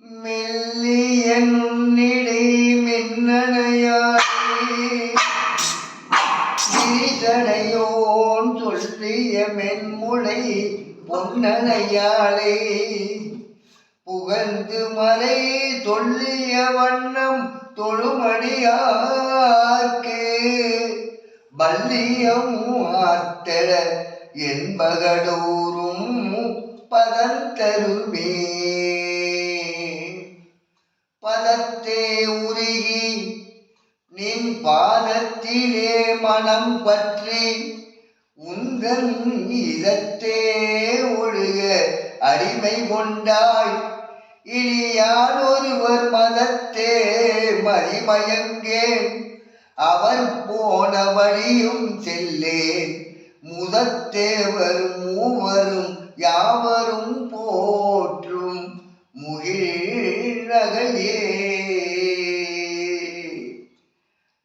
மெல்லிய நுண்ணிடை மின்னணையாளே விரிசடையோன் சொல்லிய மென்முளை பொன்னணையாளே புகழ்ந்து மலை சொல்லிய வண்ணம் தொழுமடியார்க்கு வல்லியமும் ஆர்த்தெழ என்பகடூரும் பதந்தருமே பதத்தே உருகி நின் பாதத்திலே மனம் பற்றி உந்தன் இதத்தே ஒழுக அடிமை கொண்டாய் இனி யான் ஒருவர் மதத்தே மதிமயங்கேன் அவர் போன வழியும் செல்லேன் முதத்தேவர் மூவரும் யாவரும் போற்றும் முகிழ் நகையே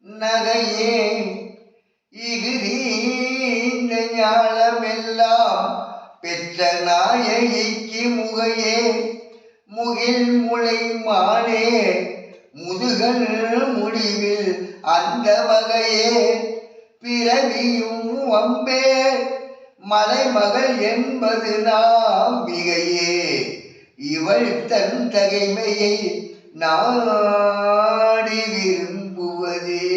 நகையே இகுதீந்த ஞானமெல்லாம் பெற்ற நாயகிக்கு முகையே முகில் முளை மானே முதுகல் முடிவில் அந்த வகையே பிறவியும் வம்பே மலைமகள் என்பது நாம் மிகையே இவள் தன் தகைமையை நாடி விரும்புவதே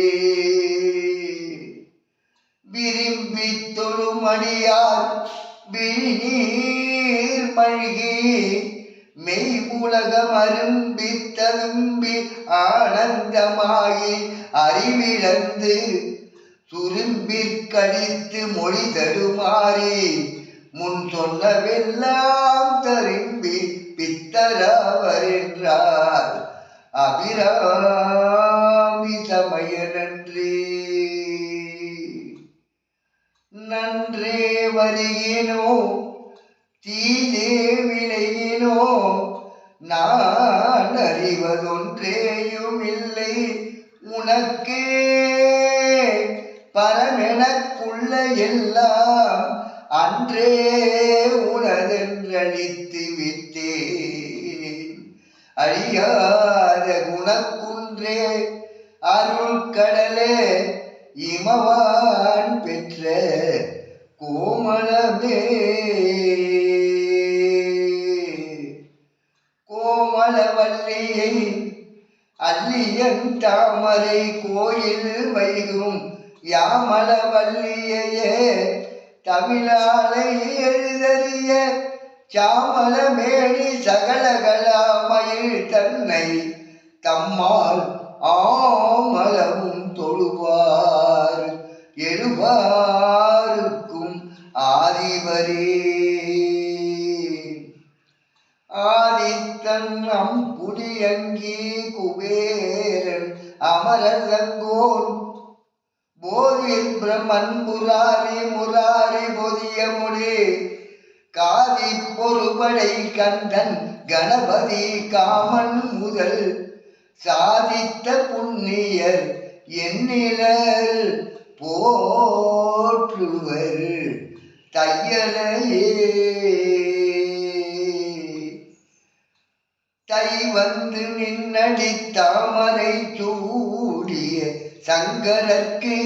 விரும்பி தொழுமடியார் விழிநீர் மழ்கி மெய்முலகம் அரும்பி ததும்பி ஆனந்தமாகி அறிவிழந்து சுரும்பிற்கடித்து மொழி தடுமாறி முன் சொன்னவெல்லாம் தரும்பி பித்தரவர் என்றார் அபிராமி சமய நன்றே நன்றே வருகினோ தீதே விளையினோ நான் அறிவதொன்றேயும் இல்லை உனக்கே பரமெனக்குள்ள எல்லாம் அன்றே உனதென்றழித்து விட்டேன் அழியாத குணக்குன்றே அருள் கடலே இமவான் பெற்ற கோமளமே கோமளவல்லியை அல்லியன் தாமரை கோயில் வைகும் யாமளவல்லியையே தமிழாலை எழுதறிய சாமளமேனி சகலகலாமயில் தன்னை தம்மால் ஆமளவும் தொழுவார் எழுவாருக்கும் ஆதிவரே ஆதித்தன் அம்புடியங்கி குபேரன் அமரர் தங்கோன் போதில் பிரம்மன் முராரி முராரி பொதிய மொழி காதி பொறுபடை கந்தன் கணபதி காமன் முதல் சாதித்த புண்ணியர் எண்ணிலர் போற்றுவர் தையலையே தை வந்து நின்னடி தாமரை சூடிய சங்கரர்க்கு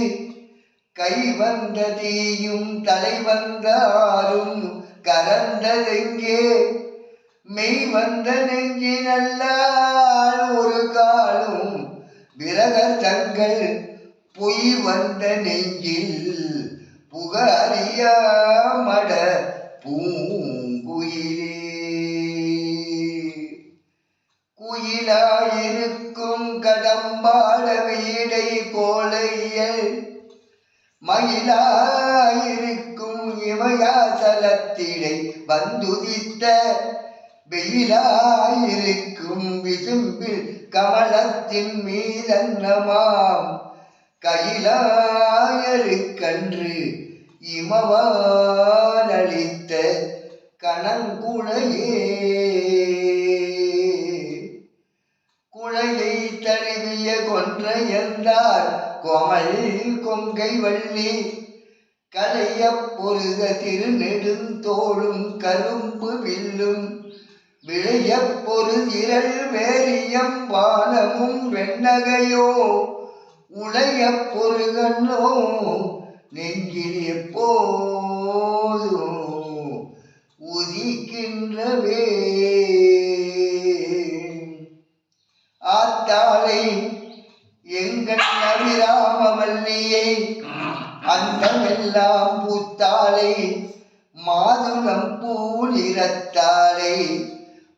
கை வந்த தீயும் தலை வந்தாரும் கரந்ததெங்கே மெய் வந்த நெஞ்சினல்லால் ஒரு காலும் விரகர் தங்கள் பொய் வந்த நெஞ்சில் புக அறியாமட பூங்குயிலே குயிலாயிருக்கும் கடம்பாட வீடை கோலையல் மயிலாயிருக்கும் இமயாசலத்திடை வந்துதித்த வெயிலாயிருக்கும் விசும்பில் கமலத்தின் மீதன்னமாம் கையிலாயருக்கன்று இமவானளித்த கணங்குழையே குழையை தழுவிய கொன்றையந்தார் கோமல் கொங்கை வள்ளி கலைய பொருத திருநெடுந்தோளும் கரும்பு வில்லும் விளைய பொருதிரள் வேரியம் வானமும் வெண்ணகையோ உளைய பொருகன்னோ நெஞ்சில் எப்போதும் உதிக்கின்றவே. ஆத்தாளை எங்கள் அபிராமவல்லியை அந்தமெல்லாம் பூத்தாளை மாதுளம் பூநிறத்தாளை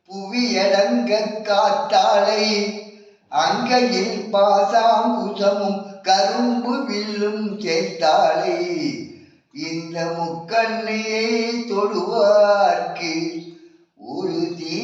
புவியடங்க காத்தாளை அங்கையில் பாசாங்குசமும் கரும்பு வில்லும் சேர்த்தாளை இந்த முக்கண்ணியை தொழுவார்க்கு ஒரு தீ